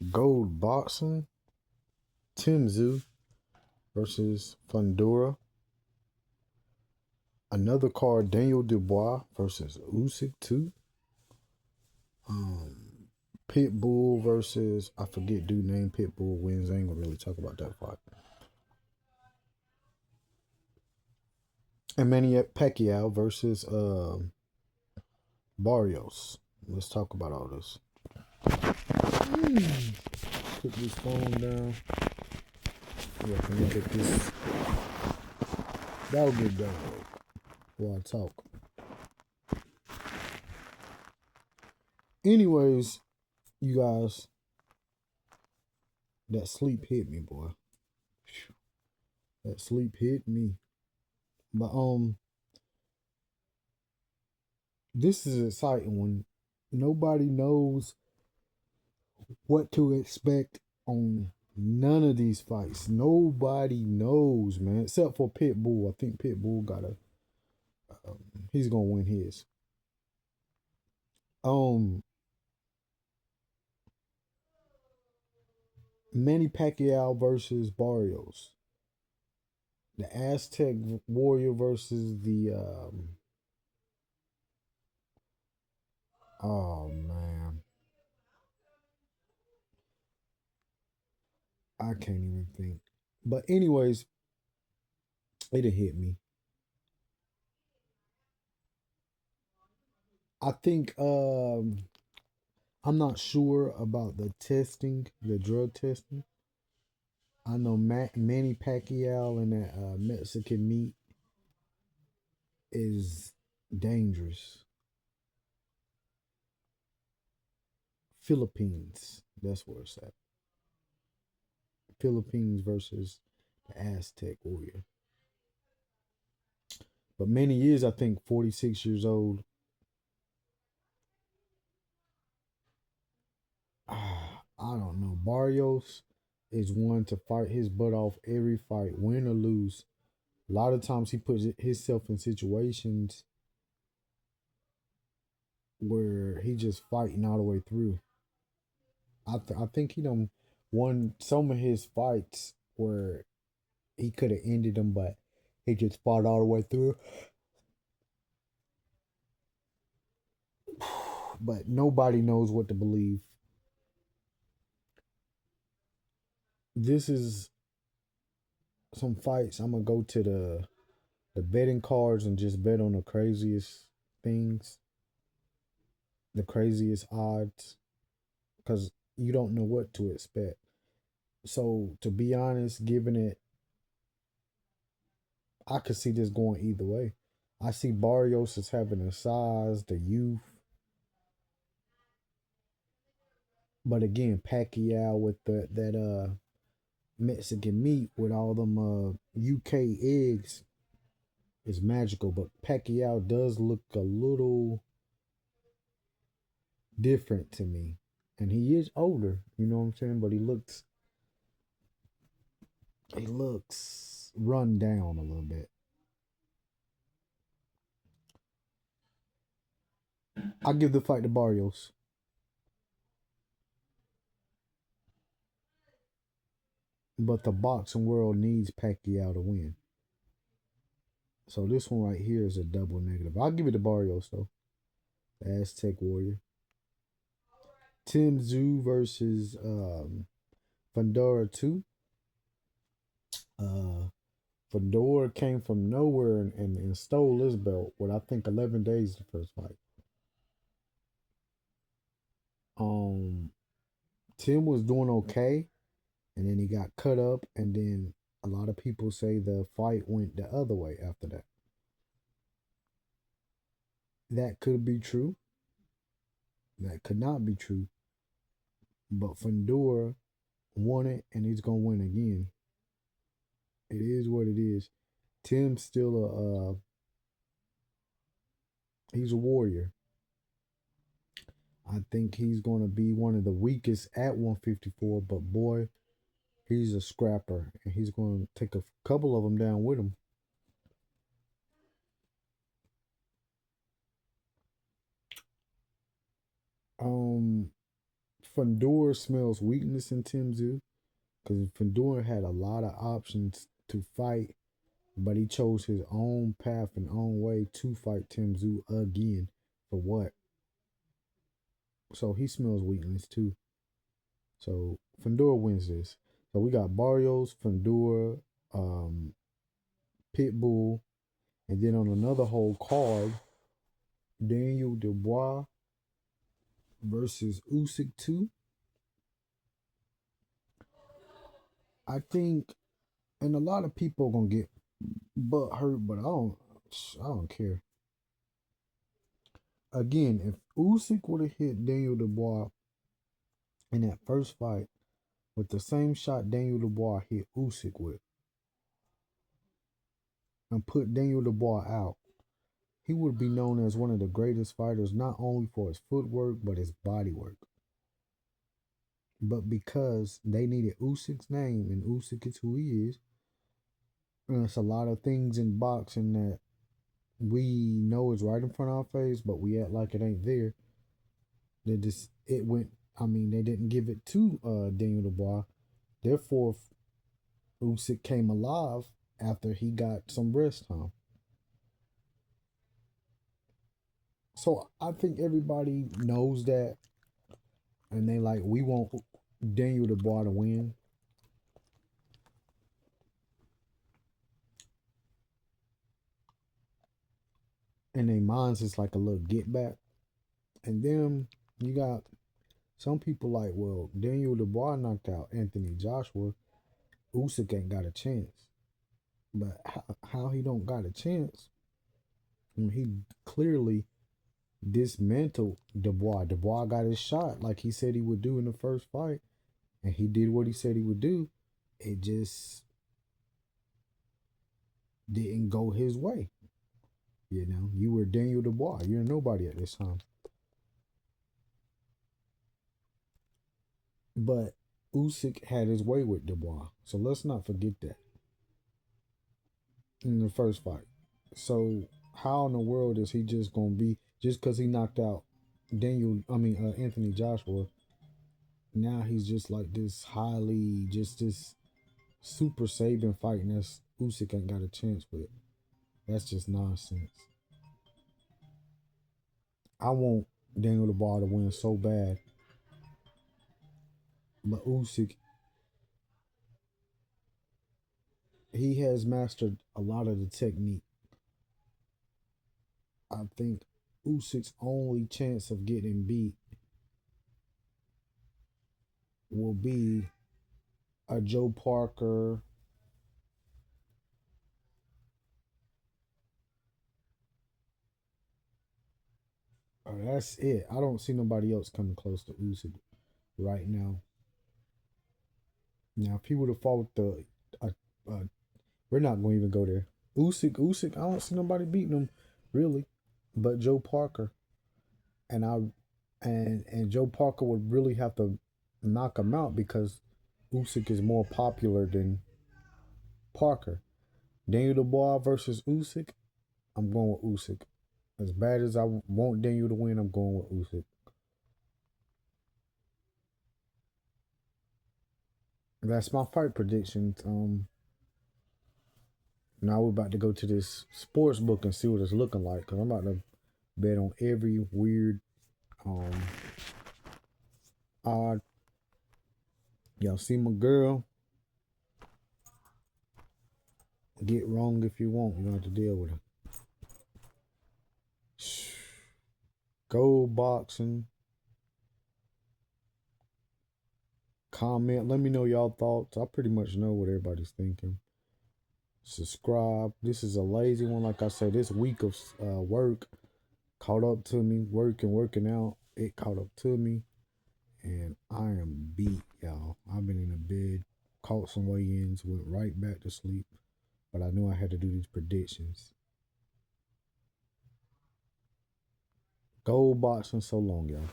Gold boxing. Tszyu versus Fundora. Another card, Daniel Dubois versus Usyk 2. Pitbull versus, I forget dude name, Pitbull wins. I ain't gonna really talk about that fight. And Manny Pacquiao versus Barrios. Let's talk about all this. Put this phone down. Yeah, can you get this? That'll get done while I talk. Anyways, you guys, that sleep hit me, boy. That sleep hit me. But this is an exciting one. Nobody knows what to expect on none of these fights. Nobody knows, man, except for Pitbull. I think Pitbull he's gonna win his. Manny Pacquiao versus Barrios. The Aztec Warrior versus the oh man, I can't even think. But anyways, it hit me. I think I'm not sure about the testing, the drug testing. I know Manny Pacquiao and that Mexican meat is dangerous. Philippines, that's where it's at. Philippines versus the Aztec warrior. But many years, I think 46 years old. I don't know. Barrios is one to fight his butt off every fight, win or lose. A lot of times he puts himself in situations where he just fighting all the way through. I think he done won some of his fights where he could have ended them, but he just fought all the way through. But nobody knows what to believe. This is some fights. I'm gonna go to the betting cards and just bet on the craziest things, the craziest odds, because you don't know what to expect. So to be honest, given it, I could see this going either way. I see Barrios as having the size, the youth, but again, Pacquiao with that Mexican meat with all them UK eggs is magical. But Pacquiao does look a little different to me, and he is older. You know what I'm saying? But he looks run down a little bit. I give the fight to Barrios, but the boxing world needs Pacquiao to win. So this one right here is a double negative. I'll give it to Barrios though. The Aztec Warrior. Tszyu versus Fundora 2. Uh, Fundora came from nowhere and stole this belt with I think 11 days the first fight. Um, Tim was doing okay, and then he got cut up, and then a lot of people say the fight went the other way after that. That could be true. That could not be true. But Fundora won it, and he's gonna win again. It is what it is. Tim's still he's a warrior. I think he's gonna be one of the weakest at 154, but boy, he's a scrapper, and he's gonna take a couple of them down with him. Um, Fundora smells weakness in Tszyu because Fundora had a lot of options to fight, but he chose his own path and own way to fight Tszyu again. For what? So he smells weakness too. So Fundora wins this. So we got Barrios, Fundora, Pitbull, and then on another whole card, Daniel Dubois versus Usyk 2. I think, and a lot of people are gonna get butt hurt, but I don't care. Again, if Usyk would have hit Daniel Dubois in that first fight with the same shot Daniel Dubois hit Usyk with, and put Daniel Dubois out, he would be known as one of the greatest fighters, not only for his footwork but his body work. But because they needed Usyk's name, and Usyk is who he is, and it's a lot of things in boxing that we know is right in front of our face, but we act like it ain't there. It went. I mean, they didn't give it to Daniel Dubois. Therefore, Usyk came alive after he got some rest time. So I think everybody knows that, and they like, we want Daniel Dubois to win. And their minds is like a little get back. And then you got some people like, well, Daniel Dubois knocked out Anthony Joshua. Usyk ain't got a chance. But how he don't got a chance when he clearly dismantled Dubois. Dubois got his shot like he said he would do in the first fight, and he did what he said he would do. It just didn't go his way. You know, you were Daniel Dubois. You're nobody at this time. But Usyk had his way with Dubois, so let's not forget that in the first fight. So how in the world is he just gonna be, just because he knocked out Anthony Joshua? Now he's just like this highly, just this super Saban fighting that's Usyk ain't got a chance with. That's just nonsense. I want Daniel Dubois to win so bad, but Usyk, he has mastered a lot of the technique. I think Usyk's only chance of getting beat will be a Joe Parker. That's it. I don't see nobody else coming close to Usyk right now. Now, if he would have fought we're not going to even go there. Usyk, I don't see nobody beating him, really, but Joe Parker. And Joe Parker would really have to knock him out because Usyk is more popular than Parker. Daniel Dubois versus Usyk, I'm going with Usyk. As bad as I want Daniel to win, I'm going with Usyk. That's my fight predictions. Now we're about to go to this sports book and see what it's looking like, because I'm about to bet on every weird odd. Y'all see my girl? Get wrong if you want. You're gonna have to deal with it. Go boxing. Comment. Let me know y'all thoughts. I pretty much know what everybody's thinking. Subscribe. This is a lazy one. Like I said, this week of work caught up to me. Working out. It caught up to me. And I am beat, y'all. I've been in the bed, caught some weigh-ins, went right back to sleep. But I knew I had to do these predictions. Go boxing so long, y'all.